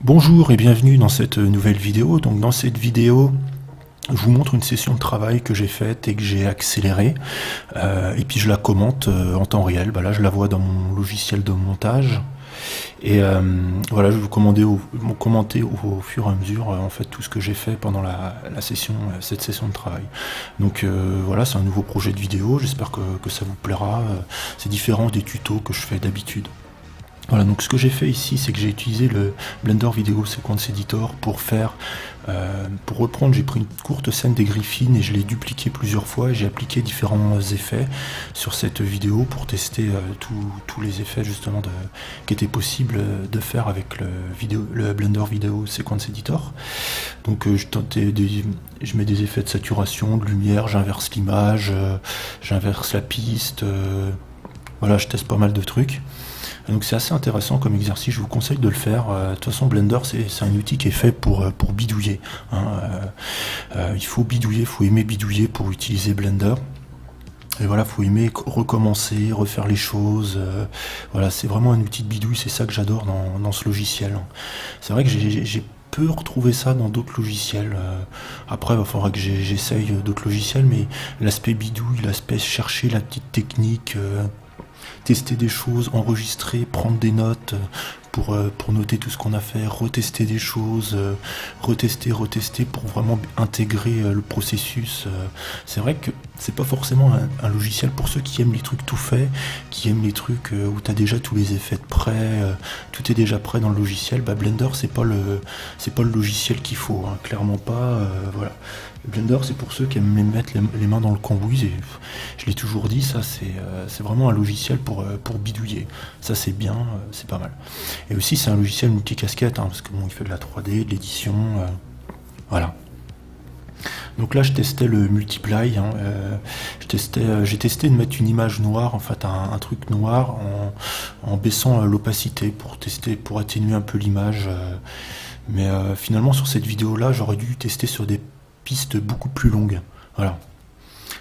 Bonjour et bienvenue dans cette nouvelle vidéo. Donc dans cette vidéo, je vous montre une session de travail que j'ai faite et que j'ai accélérée. Et puis je la commente en temps réel. Là, je la vois dans mon logiciel de montage. Et voilà, je vais vous commenter au fur et à mesure en fait tout ce que j'ai fait pendant la session, cette session de travail. Donc voilà, c'est un nouveau projet de vidéo. J'espère que ça vous plaira. C'est différent des tutos que je fais d'habitude. Voilà, donc ce que j'ai fait ici, c'est que j'ai utilisé le Blender Video Sequence Editor pour reprendre, j'ai pris une courte scène des Griffins et je l'ai dupliqué plusieurs fois et j'ai appliqué différents effets sur cette vidéo pour tester tous les effets justement qui étaient possibles de faire avec le Blender Video Sequence Editor. Donc je mets des effets de saturation, de lumière, j'inverse l'image, j'inverse la piste, voilà, je teste pas mal de trucs. Donc c'est assez intéressant comme exercice, je vous conseille de le faire. De toute façon, Blender, c'est un outil qui est fait pour bidouiller. Il faut bidouiller, il faut aimer bidouiller pour utiliser Blender. Et voilà, il faut aimer recommencer, refaire les choses. Voilà, c'est vraiment un outil de bidouille, c'est ça que j'adore dans ce logiciel. C'est vrai que j'ai peu retrouvé ça dans d'autres logiciels. Après, il faudra que j'essaye d'autres logiciels, mais l'aspect bidouille, l'aspect chercher la petite technique... tester des choses, enregistrer, prendre des notes pour noter tout ce qu'on a fait, retester des choses, retester pour vraiment intégrer le processus. C'est vrai que c'est pas forcément un logiciel pour ceux qui aiment les trucs tout faits, qui aiment les trucs où tu as déjà tous les effets de prêt, tout est déjà prêt dans le logiciel. Blender, c'est pas le logiciel qu'il faut, clairement pas. Voilà. Blender, c'est pour ceux qui aiment mettre les mains dans le cambouis, et je l'ai toujours dit, ça c'est vraiment un logiciel pour bidouiller. Ça c'est bien, c'est pas mal. Et aussi c'est un logiciel multicasquette, parce que bon, il fait de la 3D, de l'édition, voilà. Donc là je testais le multiply, j'ai testé de mettre une image noire, en fait un truc noir, en baissant l'opacité pour atténuer un peu l'image. Mais finalement sur cette vidéo là j'aurais dû tester sur des pistes beaucoup plus longues, voilà,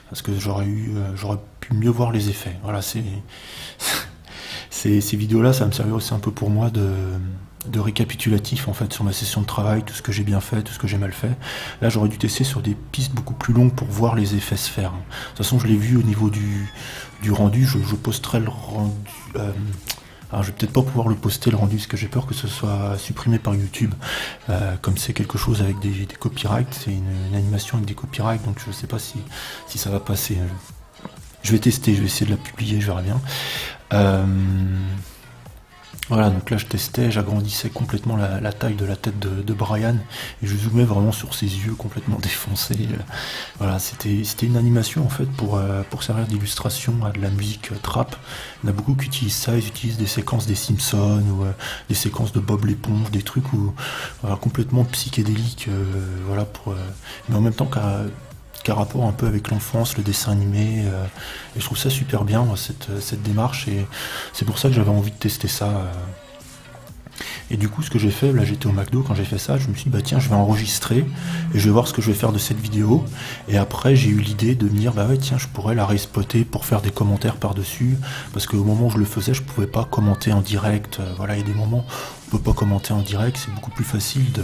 parce que j'aurais pu mieux voir les effets. Voilà, ces vidéos là ça va me servir aussi un peu pour moi de récapitulatif en fait sur ma session de travail, tout ce que j'ai bien fait, tout ce que j'ai mal fait. Là j'aurais dû tester sur des pistes beaucoup plus longues pour voir les effets se faire. De toute façon je l'ai vu au niveau du rendu, je posterai le rendu. Alors je vais peut-être pas pouvoir le poster le rendu parce que j'ai peur que ce soit supprimé par YouTube, comme c'est quelque chose avec des copyrights, c'est une animation avec des copyrights, donc je sais pas si ça va passer. Je vais tester, je vais essayer de la publier, je verrai bien. Voilà, donc là je testais, j'agrandissais complètement la taille de la tête de Brian et je zoomais vraiment sur ses yeux complètement défoncés. Voilà, c'était une animation en fait pour servir d'illustration à de la musique trap. Il y en a beaucoup qui utilisent ça, ils utilisent des séquences des Simpsons ou des séquences de Bob l'éponge, des trucs complètement psychédéliques, voilà, mais en même temps qu'un rapport un peu avec l'enfance, le dessin animé, et je trouve ça super bien, moi, cette démarche, et c'est pour ça que j'avais envie de tester ça. Et du coup ce que j'ai fait, là j'étais au McDo quand j'ai fait ça, je me suis dit tiens je vais enregistrer et je vais voir ce que je vais faire de cette vidéo, et après j'ai eu l'idée de me dire ouais tiens je pourrais la respotter pour faire des commentaires par dessus, parce qu'au moment où je le faisais je pouvais pas commenter en direct. Voilà, il y a des moments où on peut pas commenter en direct, c'est beaucoup plus facile de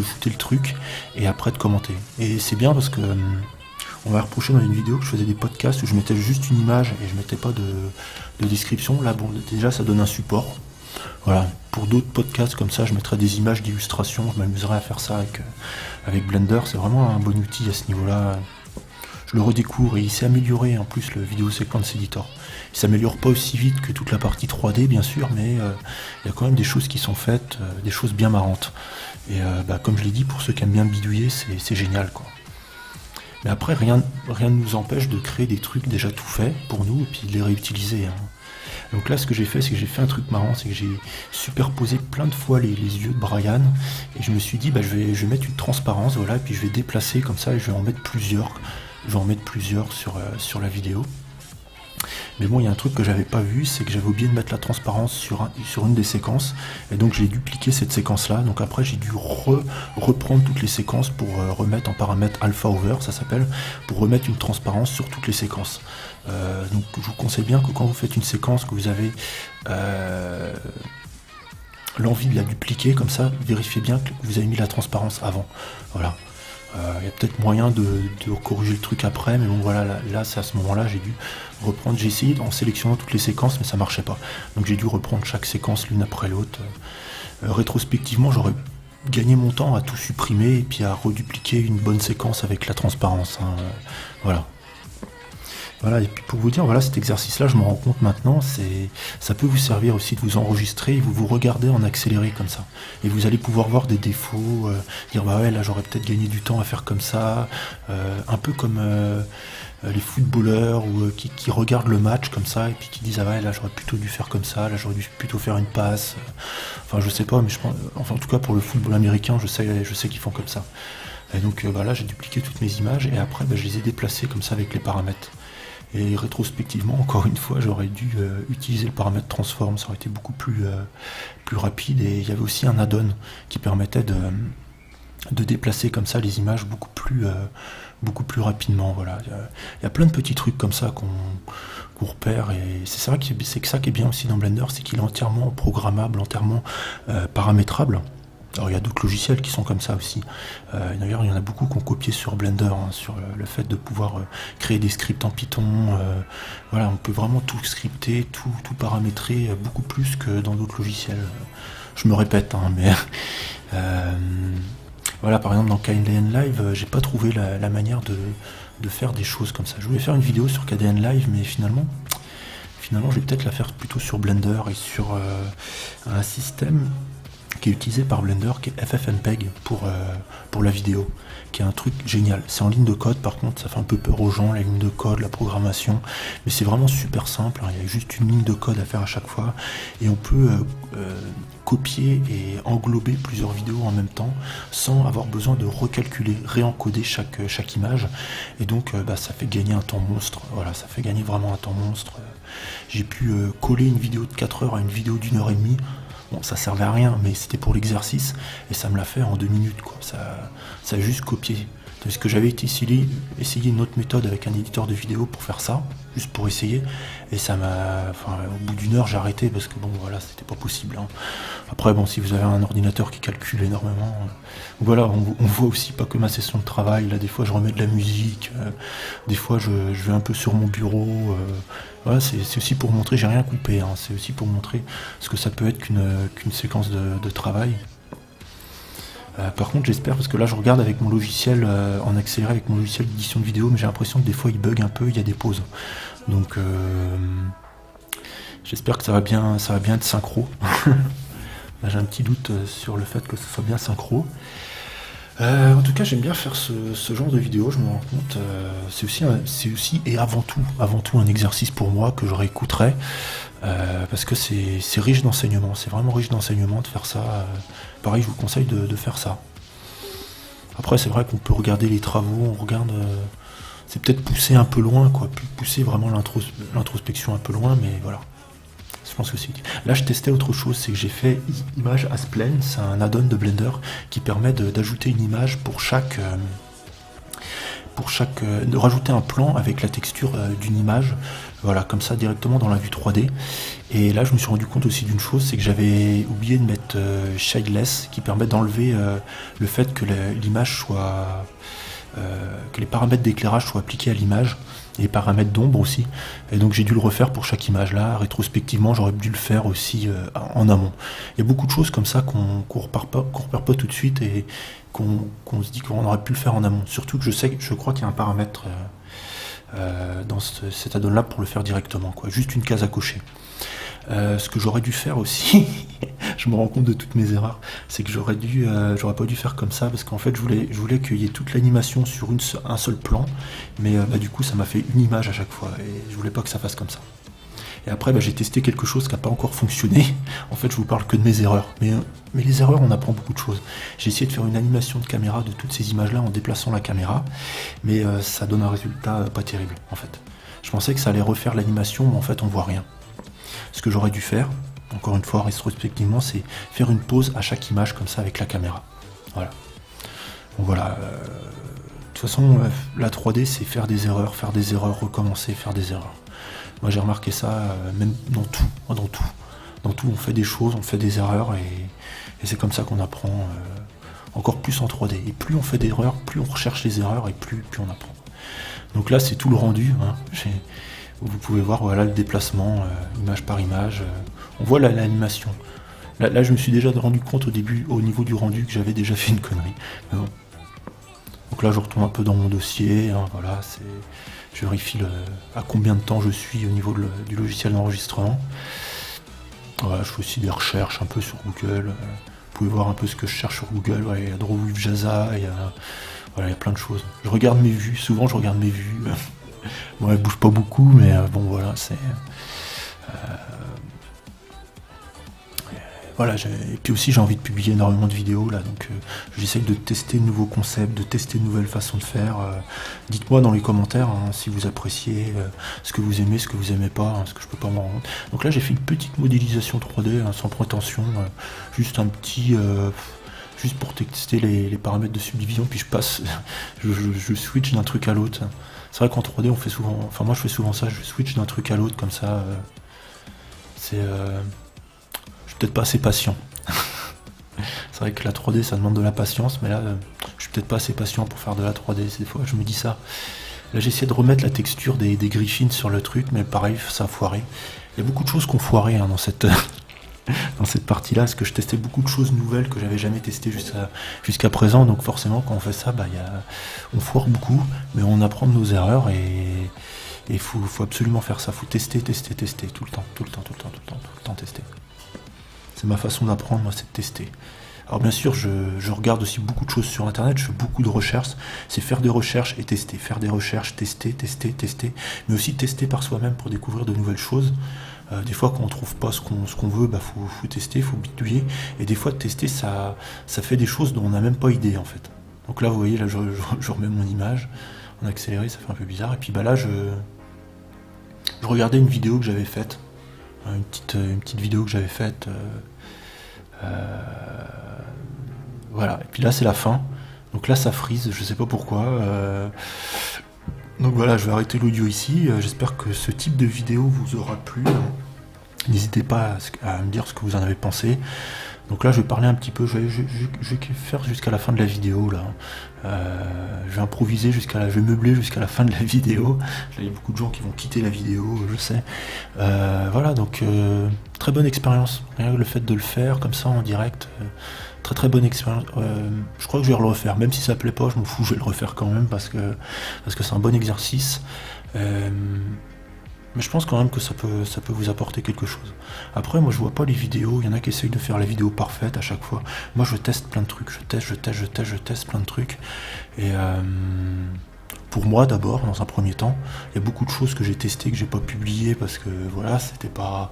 shooter le truc et après de commenter. Et c'est bien parce que on m'a reproché dans une vidéo que je faisais des podcasts où je mettais juste une image et je mettais pas de description. Là bon, déjà ça donne un support. Voilà, pour d'autres podcasts comme ça je mettrais des images d'illustration, je m'amuserais à faire ça avec Blender. C'est vraiment un bon outil à ce niveau là. Je le redécouvre et il s'est amélioré en plus, le Video Sequence Editor. Il s'améliore pas aussi vite que toute la partie 3D bien sûr, mais il y a quand même des choses qui sont faites, des choses bien marrantes. Et comme je l'ai dit, pour ceux qui aiment bien bidouiller, c'est génial quoi. Mais après rien ne nous empêche de créer des trucs déjà tout faits pour nous et puis de les réutiliser. Donc là ce que j'ai fait, c'est que j'ai fait un truc marrant, c'est que j'ai superposé plein de fois les yeux de Brian, et je me suis dit je vais mettre une transparence, voilà, et puis je vais déplacer comme ça et je vais en mettre plusieurs. Je vais en mettre plusieurs sur la vidéo. Mais bon, il y a un truc que j'avais pas vu, c'est que j'avais oublié de mettre la transparence sur une des séquences, et donc j'ai dupliqué cette séquence là. Donc après j'ai dû reprendre toutes les séquences pour remettre en paramètre alpha over, ça s'appelle, pour remettre une transparence sur toutes les séquences. Donc je vous conseille bien que quand vous faites une séquence que vous avez l'envie de la dupliquer, comme ça, vérifiez bien que vous avez mis la transparence avant. Voilà. Il y a peut-être moyen de corriger le truc après, mais bon voilà, là c'est à ce moment-là, j'ai dû reprendre, j'ai essayé en sélectionnant toutes les séquences, mais ça marchait pas. Donc j'ai dû reprendre chaque séquence l'une après l'autre. Rétrospectivement, j'aurais gagné mon temps à tout supprimer et puis à redupliquer une bonne séquence avec la transparence. Hein. Voilà. Voilà, et puis pour vous dire, voilà, cet exercice-là, je me rends compte maintenant, ça peut vous servir aussi de vous enregistrer et vous regardez en accéléré comme ça. Et vous allez pouvoir voir des défauts, dire bah ouais, là j'aurais peut-être gagné du temps à faire comme ça, un peu comme les footballeurs ou qui regardent le match comme ça et puis qui disent ah ouais, là j'aurais plutôt dû faire comme ça, là j'aurais dû plutôt faire une passe. Enfin je sais pas, mais je pense, enfin en tout cas pour le football américain, je sais qu'ils font comme ça. Et donc bah là j'ai dupliqué toutes mes images et après bah, je les ai déplacées comme ça avec les paramètres. Et rétrospectivement, encore une fois, j'aurais dû utiliser le paramètre transform, ça aurait été beaucoup plus rapide. Et il y avait aussi un add-on qui permettait de déplacer comme ça les images beaucoup plus rapidement. Voilà. Il y a plein de petits trucs comme ça qu'on repère. Et c'est vrai que c'est ça qui est bien aussi dans Blender, c'est qu'il est entièrement programmable, entièrement paramétrable. Alors il y a d'autres logiciels qui sont comme ça aussi. D'ailleurs il y en a beaucoup qui ont copié sur Blender, hein, sur le fait de pouvoir créer des scripts en Python. Voilà, on peut vraiment tout scripter, tout paramétrer beaucoup plus que dans d'autres logiciels. Je me répète, hein, mais voilà, par exemple dans KDN Live, j'ai pas trouvé la manière de faire des choses comme ça. Je voulais faire une vidéo sur KDN Live, mais finalement je vais peut-être la faire plutôt sur Blender et sur un système qui est utilisé par Blender, qui est FFmpeg pour la vidéo, qui est un truc génial. C'est en ligne de code, par contre, ça fait un peu peur aux gens, la ligne de code, la programmation, mais c'est vraiment super simple, hein. Il y a juste une ligne de code à faire à chaque fois, et on peut copier et englober plusieurs vidéos en même temps, sans avoir besoin de recalculer, réencoder chaque image, et donc bah, ça fait gagner un temps monstre. Voilà, ça fait gagner vraiment un temps monstre. J'ai pu coller une vidéo de 4 heures à une vidéo d'1 heure et demie. Bon, ça servait à rien, mais c'était pour l'exercice, et ça me l'a fait en 2 minutes, quoi. Ça a juste copié. Parce que j'avais essayé une autre méthode avec un éditeur de vidéo pour faire ça, juste pour essayer, et ça m'a... Enfin, au bout d'1 heure, j'ai arrêté, parce que bon, voilà, c'était pas possible, hein. Après, bon, si vous avez un ordinateur qui calcule énormément... Voilà, on voit aussi pas que ma session de travail, là, des fois, je remets de la musique, des fois, je vais un peu sur mon bureau... Voilà, c'est aussi pour montrer, j'ai rien coupé, hein, c'est aussi pour montrer ce que ça peut être qu'une séquence de travail. Par contre, j'espère, parce que là je regarde avec mon logiciel en accéléré, avec mon logiciel d'édition de vidéo, mais j'ai l'impression que des fois il bug un peu, il y a des pauses. Donc j'espère que ça va bien être synchro. Là, j'ai un petit doute sur le fait que ce soit bien synchro. En tout cas, j'aime bien faire ce genre de vidéo, je me rends compte. C'est aussi et avant tout un exercice pour moi que je réécouterai, parce que c'est riche d'enseignement, c'est vraiment riche d'enseignement de faire ça. Pareil, je vous conseille de faire ça. Après, c'est vrai qu'on peut regarder les travaux, on regarde... c'est peut-être pousser un peu loin, quoi, pousser vraiment l'introspection un peu loin, mais voilà. Je pense que c'est utile. Là, je testais autre chose, c'est que j'ai fait Image as Plane, c'est un add-on de Blender qui permet d'ajouter une image de rajouter un plan avec la texture d'une image, voilà, comme ça directement dans la vue 3D. Et là, je me suis rendu compte aussi d'une chose, c'est que j'avais oublié de mettre Shadeless, qui permet d'enlever le fait que l'image soit... que les paramètres d'éclairage soient appliqués à l'image, et les paramètres d'ombre aussi, et donc j'ai dû le refaire pour chaque image. Là, rétrospectivement, j'aurais dû le faire aussi en amont. Il y a beaucoup de choses comme ça qu'on repère pas tout de suite, et qu'on se dit qu'on aurait pu le faire en amont. Surtout que je crois qu'il y a un paramètre dans cet add-on là pour le faire directement, quoi. Juste une case à cocher. Ce que j'aurais dû faire aussi, je me rends compte de toutes mes erreurs, c'est que j'aurais pas dû faire comme ça, parce qu'en fait je voulais qu'il y ait toute l'animation sur un seul plan, mais du coup ça m'a fait une image à chaque fois, et je voulais pas que ça fasse comme ça. Et après j'ai testé quelque chose qui n'a pas encore fonctionné. En fait, je vous parle que de mes erreurs, mais les erreurs, on apprend beaucoup de choses. J'ai essayé de faire une animation de caméra de toutes ces images là en déplaçant la caméra, mais ça donne un résultat pas terrible en fait. Je pensais que ça allait refaire l'animation, mais en fait on voit rien. Ce que j'aurais dû faire, encore une fois rétrospectivement, c'est faire une pause à chaque image comme ça avec la caméra. Voilà. Donc voilà. De toute façon, la 3D, c'est faire des erreurs, recommencer, faire des erreurs. Moi, j'ai remarqué ça même dans tout. dans tout, on fait des choses, on fait des erreurs, et c'est comme ça qu'on apprend encore plus en 3D. Et plus on fait d'erreurs, plus on recherche les erreurs, et plus on apprend. Donc là, c'est tout le rendu. Hein. Vous pouvez voir, voilà, le déplacement, image par image. On voit l'animation. Là, je me suis déjà rendu compte au début, au niveau du rendu, que j'avais déjà fait une connerie. Mais bon. Donc là, je retourne un peu dans mon dossier. Hein, voilà, je vérifie à combien de temps je suis au niveau du logiciel d'enregistrement. Voilà, je fais aussi des recherches un peu sur Google. Vous pouvez voir un peu ce que je cherche sur Google. Voilà, il y a Draw with Jasa, il y a plein de choses. Je regarde mes vues, souvent je regarde mes vues. Bon, elles bougent pas beaucoup, mais bon, voilà, c'est... Voilà, et puis aussi j'ai envie de publier énormément de vidéos là, donc j'essaye de tester de nouveaux concepts, de tester de nouvelles façons de faire. Dites-moi dans les commentaires hein, si vous appréciez, ce que vous aimez, ce que vous aimez pas, hein, ce que je peux pas m'en rendre. Donc là j'ai fait une petite modélisation 3D hein, sans prétention, juste un petit, juste pour tester les paramètres de subdivision, puis je passe, je switch d'un truc à l'autre. C'est vrai qu'en 3D on fait souvent, enfin moi je fais souvent ça, je switch d'un truc à l'autre comme ça. C'est peut-être pas assez patient. C'est vrai que la 3D ça demande de la patience, mais là je suis peut-être pas assez patient pour faire de la 3D. Des fois je me dis ça. Là j'ai essayé de remettre la texture des griffines sur le truc, mais pareil ça a foiré. Il y a beaucoup de choses qui ont foiré hein, dans cette partie là, parce que je testais beaucoup de choses nouvelles que j'avais jamais testées jusqu'à présent, donc forcément quand on fait ça, on foire beaucoup, mais on apprend de nos erreurs et il faut absolument faire ça, faut tester, tout le temps tester. C'est ma façon d'apprendre, moi, c'est de tester. Alors bien sûr, je regarde aussi beaucoup de choses sur internet, je fais beaucoup de recherches, c'est faire des recherches et tester, faire des recherches, tester, mais aussi tester par soi-même pour découvrir de nouvelles choses. Des fois quand on trouve pas ce qu'on veut, faut tester, faut bidouiller, et des fois de tester ça fait des choses dont on n'a même pas idée en fait. Donc là vous voyez, là je remets mon image, en accéléré ça fait un peu bizarre, et puis là je regardais une vidéo que j'avais faite, une petite vidéo que j'avais faite, voilà, et puis là c'est la fin, donc là ça freeze, je sais pas pourquoi, donc voilà, je vais arrêter l'audio ici, j'espère que ce type de vidéo vous aura plu, n'hésitez pas à me dire ce que vous en avez pensé. Donc là je vais parler un petit peu, je vais faire jusqu'à la fin de la vidéo là. Je vais improviser je vais meubler jusqu'à la fin de la vidéo. Il y a beaucoup de gens qui vont quitter la vidéo, je sais. Voilà, donc très bonne expérience. Rien que le fait de le faire comme ça en direct, très bonne expérience. Je crois que je vais le refaire, même si ça plaît pas, je m'en fous, je vais le refaire quand même parce que c'est un bon exercice. Mais je pense quand même que ça peut vous apporter quelque chose. Après, moi je vois pas les vidéos, il y en a qui essayent de faire la vidéo parfaite à chaque fois. Moi je teste plein de trucs, je teste plein de trucs. Et pour moi d'abord, dans un premier temps, il y a beaucoup de choses que j'ai testées, que j'ai pas publiées parce que voilà, c'était pas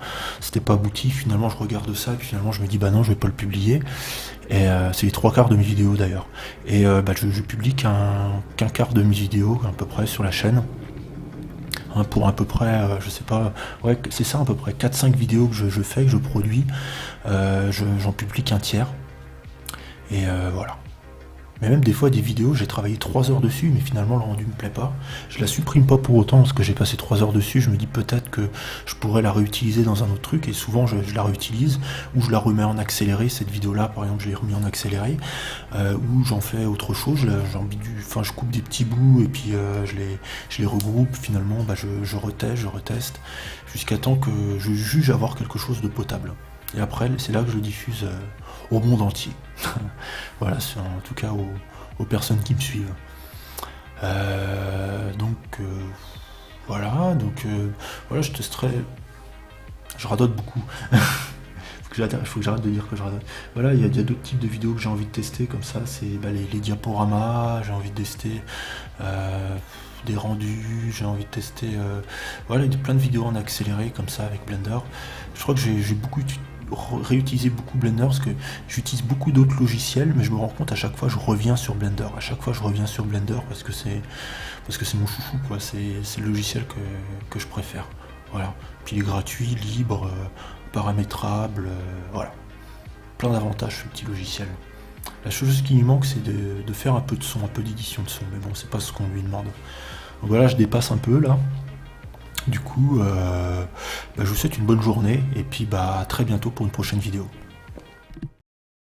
abouti. Finalement je regarde ça et puis finalement je me dis bah non, je vais pas le publier. Et c'est les 3/4 de mes vidéos d'ailleurs. Et je publie qu'un quart de mes vidéos à peu près sur la chaîne. Pour à peu près, je sais pas, ouais, c'est ça à peu près 4-5 vidéos que je fais, que je produis, j'en publie qu'un tiers, et voilà. Mais même des fois des vidéos, j'ai travaillé 3 heures dessus, mais finalement le rendu me plaît pas, je la supprime pas pour autant, parce que j'ai passé 3 heures dessus, je me dis peut-être que je pourrais la réutiliser dans un autre truc, et souvent je la réutilise, ou je la remets en accéléré, cette vidéo-là par exemple je l'ai remis en accéléré, ou j'en fais autre chose, je coupe des petits bouts, et puis je les regroupe, finalement je reteste, jusqu'à temps que je juge avoir quelque chose de potable. Et après, c'est là que je le diffuse au monde entier. Voilà, en tout cas aux personnes qui me suivent. Voilà, je testerai. Je radote beaucoup. Il faut que j'arrête de dire que je radote. Voilà, il y a d'autres types de vidéos que j'ai envie de tester, comme ça, c'est les diaporamas, j'ai envie de tester des rendus, j'ai envie de tester. Voilà, il y a plein de vidéos en accéléré, comme ça, avec Blender. Je crois que j'ai beaucoup réutilisé beaucoup Blender parce que j'utilise beaucoup d'autres logiciels, mais je me rends compte à chaque fois je reviens sur Blender. Parce que c'est mon chouchou, quoi. C'est le logiciel que je préfère. Voilà. Puis il est gratuit, libre, paramétrable, voilà. Plein d'avantages ce petit logiciel. La chose qui lui manque, c'est de faire un peu de son, un peu d'édition de son, mais bon, c'est pas ce qu'on lui demande. Donc voilà, je dépasse un peu là. Du coup, je vous souhaite une bonne journée et puis à très bientôt pour une prochaine vidéo.